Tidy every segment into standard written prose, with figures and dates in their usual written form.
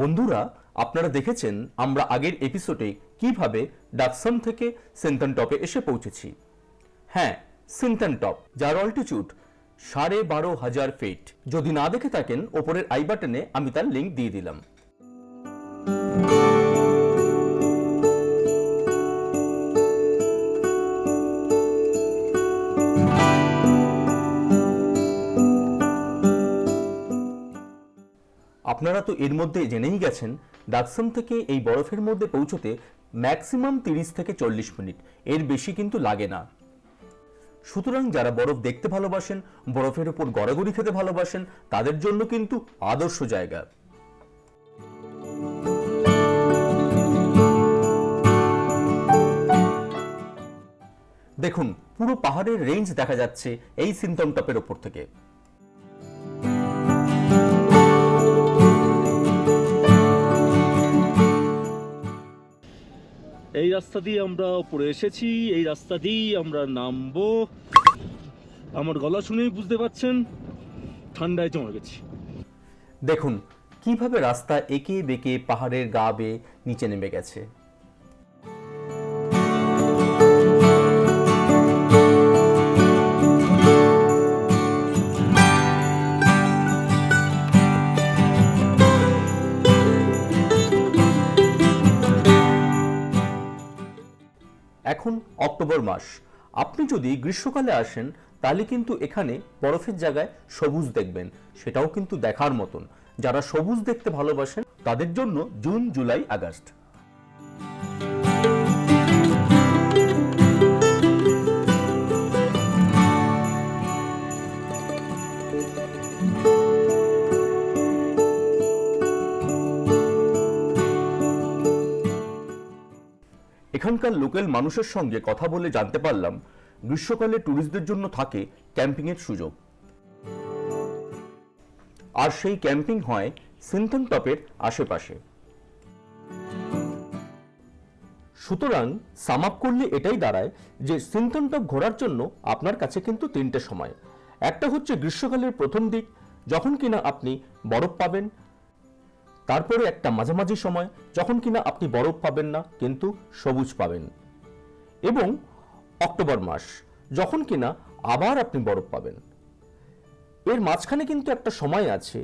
বন্ধুরা, আপনারা দেখেছেন আমরা আগের এপিসোডে কিভাবে ডাকসাম থেকে সিনথান টপে এসে পৌঁছেছি। হ্যাঁ, সিনথান টপ, যার অল্টিটিউড 12,500 ফিট। যদি না দেখে থাকেন, ওপরের আই বাটনে আমি তার লিঙ্ক দিয়ে দিলাম। আপনারা তো এর মধ্যে জেনেই গেছেন ডাকসাম থেকে এই বরফের মধ্যে পৌঁছতে ম্যাক্সিমাম 30 থেকে 40 মিনিট, এর বেশি কিন্তু লাগে না। সুতরাং যারা বরফ দেখতে ভালোবাসেন, বরফের উপর গড়াগড়ি খেতে ভালোবাসেন, তাদের জন্য কিন্তু আদর্শ জায়গা। দেখুন, পুরো পাহাড়ের রেঞ্জ দেখা যাচ্ছে এই সিনথান টপের ওপর থেকে। এই রাস্তা দিয়ে আমরা উপরে এসেছি, এই রাস্তা দিয়েই আমরা নামবো। আমার গলা শুনেই বুঝতে পারছেন ঠান্ডায় জমে গেছি। দেখুন কিভাবে রাস্তা এঁকে বেঁকে পাহাড়ের গা বেয়ে নিচে নেমে গেছে। এখন অক্টোবর মাস, আপনি যদি গ্রীষ্মকালে আসেন তাহলে কিন্তু এখানে বরফের জায়গায় সবুজ দেখবেন, সেটাও কিন্তু দেখার মতন। যারা সবুজ দেখতে ভালোবাসেন তাদের জন্য জুন, জুলাই, আগস্ট। এখানকার লোকাল মানুষের সঙ্গে কথা বলে জানতে পারলাম গ্রীষ্মকালে ট্যুরিস্টদের জন্য থাকে ক্যাম্পিং এর সুযোগ, আর সেই ক্যাম্পিং হয় সিনথান টপের আশেপাশে। সুতরাং সাম আপ করলে এটাই দাঁড়ায় যে সিনথান টপ ঘোরার জন্য আপনার কাছে কিন্তু তিনটে সময়। একটা হচ্ছে গ্রীষ্মকালের প্রথম দিক, যখন কিনা আপনি বরফ পাবেন। তারপরে একটা মাঝামাঝি সময়, যখন কিনা আপনি বরফ পাবেন না কিন্তু সবুজ পাবেন। এবং অক্টোবর মাস, যখন কিনা আবার আপনি বরফ পাবেন। এর মাঝখানে কিন্তু একটা সময় আছে,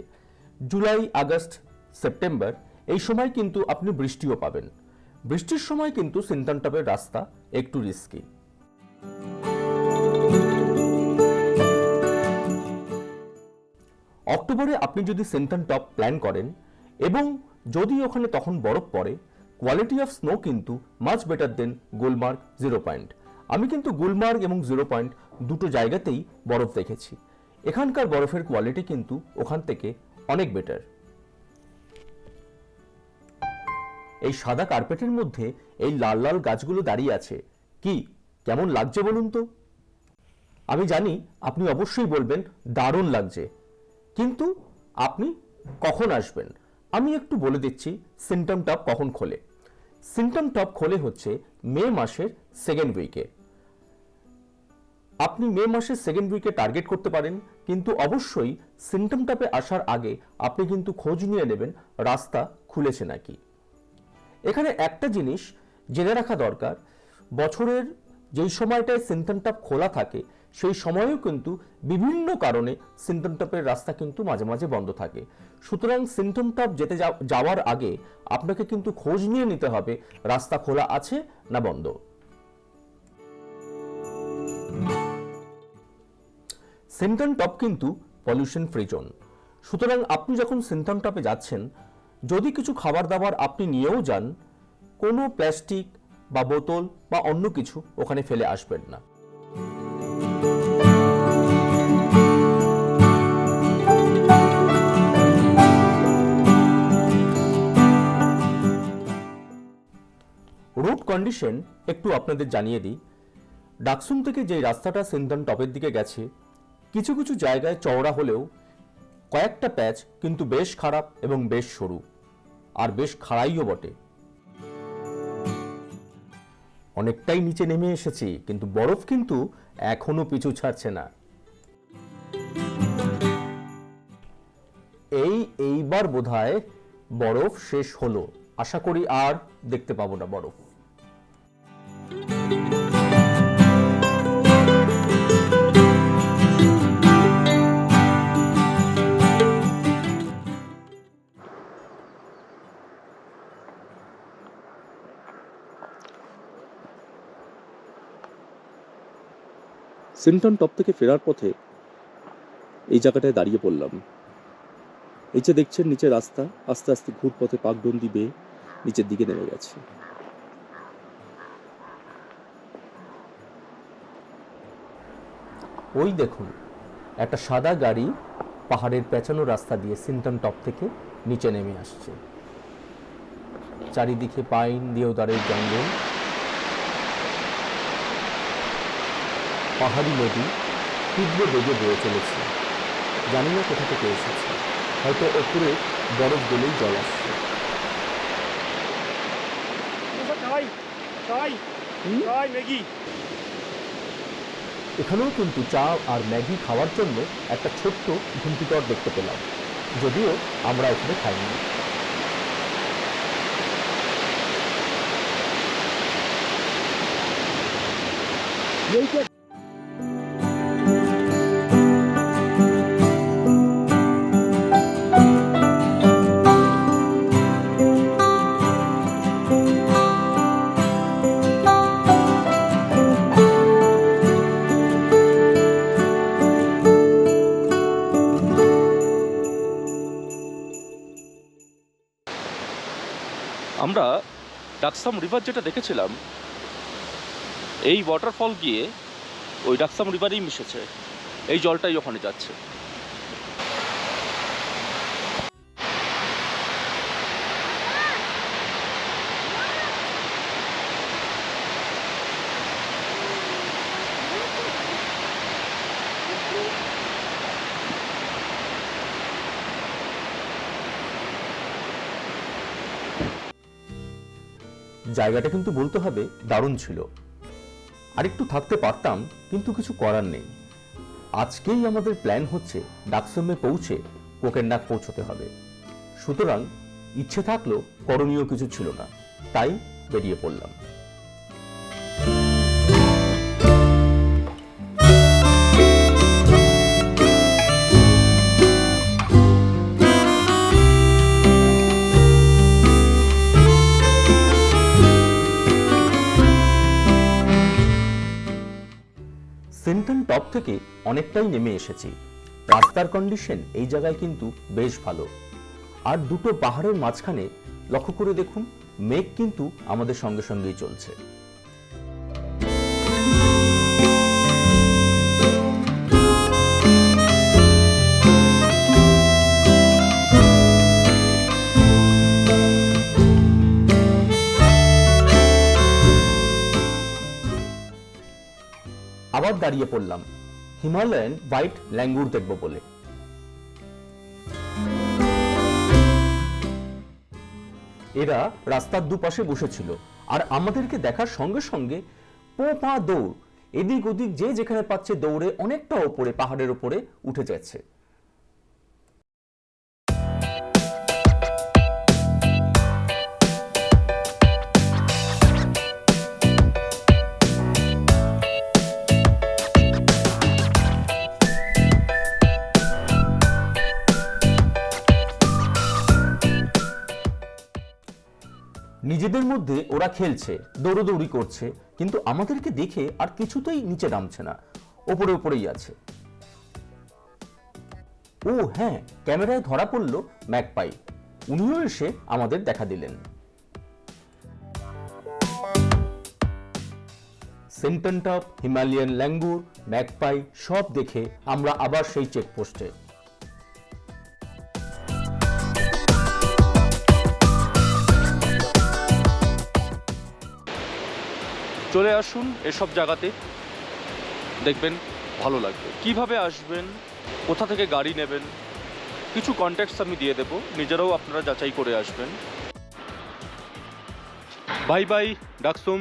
জুলাই, আগস্ট, সেপ্টেম্বর। এই সময় কিন্তু আপনি বৃষ্টিও পাবেন। বৃষ্টির সময় কিন্তু সিনথান টপের রাস্তা একটু রিস্কি। অক্টোবরে আপনি যদি সিনথান টপ প্ল্যান করেন এবং যদি ওখানে তখন বরফ পড়ে, কোয়ালিটি অফ স্নো কিন্তু মাচ বেটার দেন গুলমার্গ, 0 পয়েন্ট। আমি কিন্তু গুলমার্গ এবং 0 পয়েন্ট দুটো জায়গাতেই বরফ দেখেছি। এখানকার বরফের কোয়ালিটি কিন্তু ওখান থেকে অনেক বেটার। এই সাদা কার্পেটের মধ্যে এই লাল লাল গাছগুলো দাঁড়িয়ে আছে, কি কেমন লাগছে বলুন তো? আমি জানি আপনি অবশ্যই বলবেন দারুণ লাগছে, কিন্তু আপনি কখন আসবেন? আমি একটু বলে দিচ্ছি সিনথান টপ কখন খোলে। সিনথান টপ খোলে হচ্ছে মে মাসের সেকেন্ড উইকে। আপনি মে মাসের সেকেন্ড উইকে টার্গেট করতে পারেন, কিন্তু অবশ্যই সিনথান টপে আসার আগে আপনি কিন্তু খোঁজ নিয়ে নেবেন রাস্তা খুলেছে নাকি। এখানে একটা জিনিস জেনে রাখা দরকার, বছরের যেই সময়টায় সিনথান টপ খোলা থাকে সেই সময়েও কিন্তু বিভিন্ন কারণে সিনথান টপের রাস্তা কিন্তু মাঝে মাঝে বন্ধ থাকে। সুতরাং সিনথান টপ যেতে যাওয়ার আগে আপনাকে কিন্তু খোঁজ নিয়ে নিতে হবে রাস্তা খোলা আছে না বন্ধ। সিনথান টপ কিন্তু পলিউশন ফ্রি জোন। সুতরাং আপনি যখন সিনথান টপে যাচ্ছেন, যদি কিছু খাবার দাবার আপনি নিয়েও যান, কোনো প্লাস্টিক বা বোতল বা অন্য কিছু ওখানে ফেলে আসবেন না। রুট কন্ডিশন একটু আপনাদের জানিয়ে দিই। ডাকসুম থেকে যে রাস্তাটা সিনথান টপের দিকে গেছে, কিছু কিছু জায়গায় চওড়া হলেও কয়েকটা প্যাচ কিন্তু বেশ খারাপ এবং বেশ সরু, আর বেশ খাড়াইও বটে। অনেকটাই নিচে নেমে এসেছি, কিন্তু বরফ কিন্তু এখনো পিছু ছাড়ছে না। এইবার বোধহয় বরফ শেষ হলো, আশা করি আর দেখতে পাবো না বরফ। সিনটন টপ থেকে ফেরার পথে এই জায়গাটায় দাঁড়িয়ে পড়লাম। এই যে দেখছেন নিচে রাস্তা আস্তে আস্তে ঘুরপথে পাকডন্ডি বেয়ে নিচের দিকে নেমে গেছে। ওই দেখুন একটা সাদা গাড়ি পাহাড়ের পেঁচানো রাস্তা দিয়ে সিনটন টপ থেকে নিচে নেমে আসছে। চারিদিকে পাইন দেওদারের জঙ্গল, পাহাড়ি নদী তীব্র বেগে বয়ে চলেছে। জানি না কোথা থেকে এসেছে, হয়তো ওপরে বরফ গলেই জল আসছে। এখানেও কিন্তু চা আর ম্যাগি খাওয়ার জন্য একটা ছোট্ট ঘুমটিঘর দেখতে পেলাম, যদিও আমরা এখানে খাইনি। আমরা ডাকসাম রিভার যেটা দেখেছিলাম, এই ওয়াটারফল গিয়ে ওই ডাকসাম রিভারেই মিশেছে। এই জলটাই ওখানে যাচ্ছে। জায়গাটা কিন্তু বলতে হবে দারুণ ছিল। আরেকটু থাকতে পারতাম, কিন্তু কিছু করার নেই। আজকেই আমাদের প্ল্যান হচ্ছে ডাকসামে পৌঁছে কোকেরনাক পৌঁছতে হবে। সুতরাং ইচ্ছে থাকলেও করণীয় কিছু ছিল না, তাই বেরিয়ে পড়লাম। সিনটন টপ থেকে অনেকটাই নেমে এসেছি। রাস্তার কন্ডিশন এই জায়গায় কিন্তু বেশ ভালো। আর দুটো পাহাড়ের মাঝখানে লক্ষ্য করে দেখুন, মেঘ কিন্তু আমাদের সঙ্গে সঙ্গেই চলছে। আবার দাঁড়িয়ে পড়লাম হিমালয়ান হোয়াইট ল্যাঙ্গুর দেখব বলে। এরা রাস্তার দুপাশে বসেছিল আর আমাদেরকে দেখার সঙ্গে সঙ্গে পো পা দৌড়, এদিক ওদিক যে যেখানে পাচ্ছে দৌড়ে অনেকটা ওপরে পাহাড়ের উপরে উঠে যাচ্ছে। নিজেদের মধ্যে ওরা খেলছে, দৌড়দৌড়ি করছে, কিন্তু আমাদেরকে দেখে আর কিছুতেই নিচে নামছে না, ওপরে ওপরেই আছে। ও হ্যাঁ, ক্যামেরায় ধরা পড়ল ম্যাকপাই। উনিও এসে আমাদের দেখা দিলেন। সিনটন টপ, হিমালয়ান ল্যাঙ্গুর, ম্যাকপাই সব দেখে আমরা আবার সেই চেকপোস্টে। চলে আসুন এসব জায়গাতে, দেখবেন ভালো লাগবে। কিভাবে আসবেন, কোথা থেকে গাড়ি নেবেন, কিছু কন্ট্যাক্টস আমি দিয়ে দেবো, নিজেরাও আপনারা যাচাই করে আসবেন। Bye bye ডাকসুম।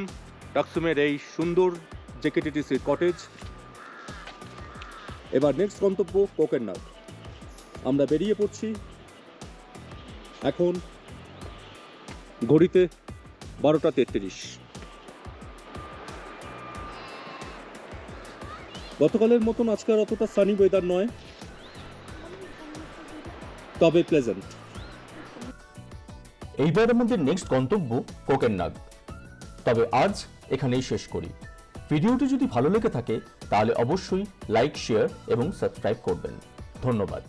ডাকসুমের এই সুন্দর জেকেটিটিসি কটেজ। এবার নেক্সট গন্তব্য কোকেরনাক। আমরা বেরিয়ে পড়ছি এখন ঘড়িতে 12:33। গতকালের মতন আজকে আর অতটা সানি ওয়েদার নয়, তবে প্লেজেন্ট। এইবার আমাদের নেক্সট গন্তব্য কোকেরনাগ। তবে আজ এখানেই শেষ করি। ভিডিওটি যদি ভালো লেগে থাকে তাহলে অবশ্যই লাইক, শেয়ার এবং সাবস্ক্রাইব করবেন। ধন্যবাদ।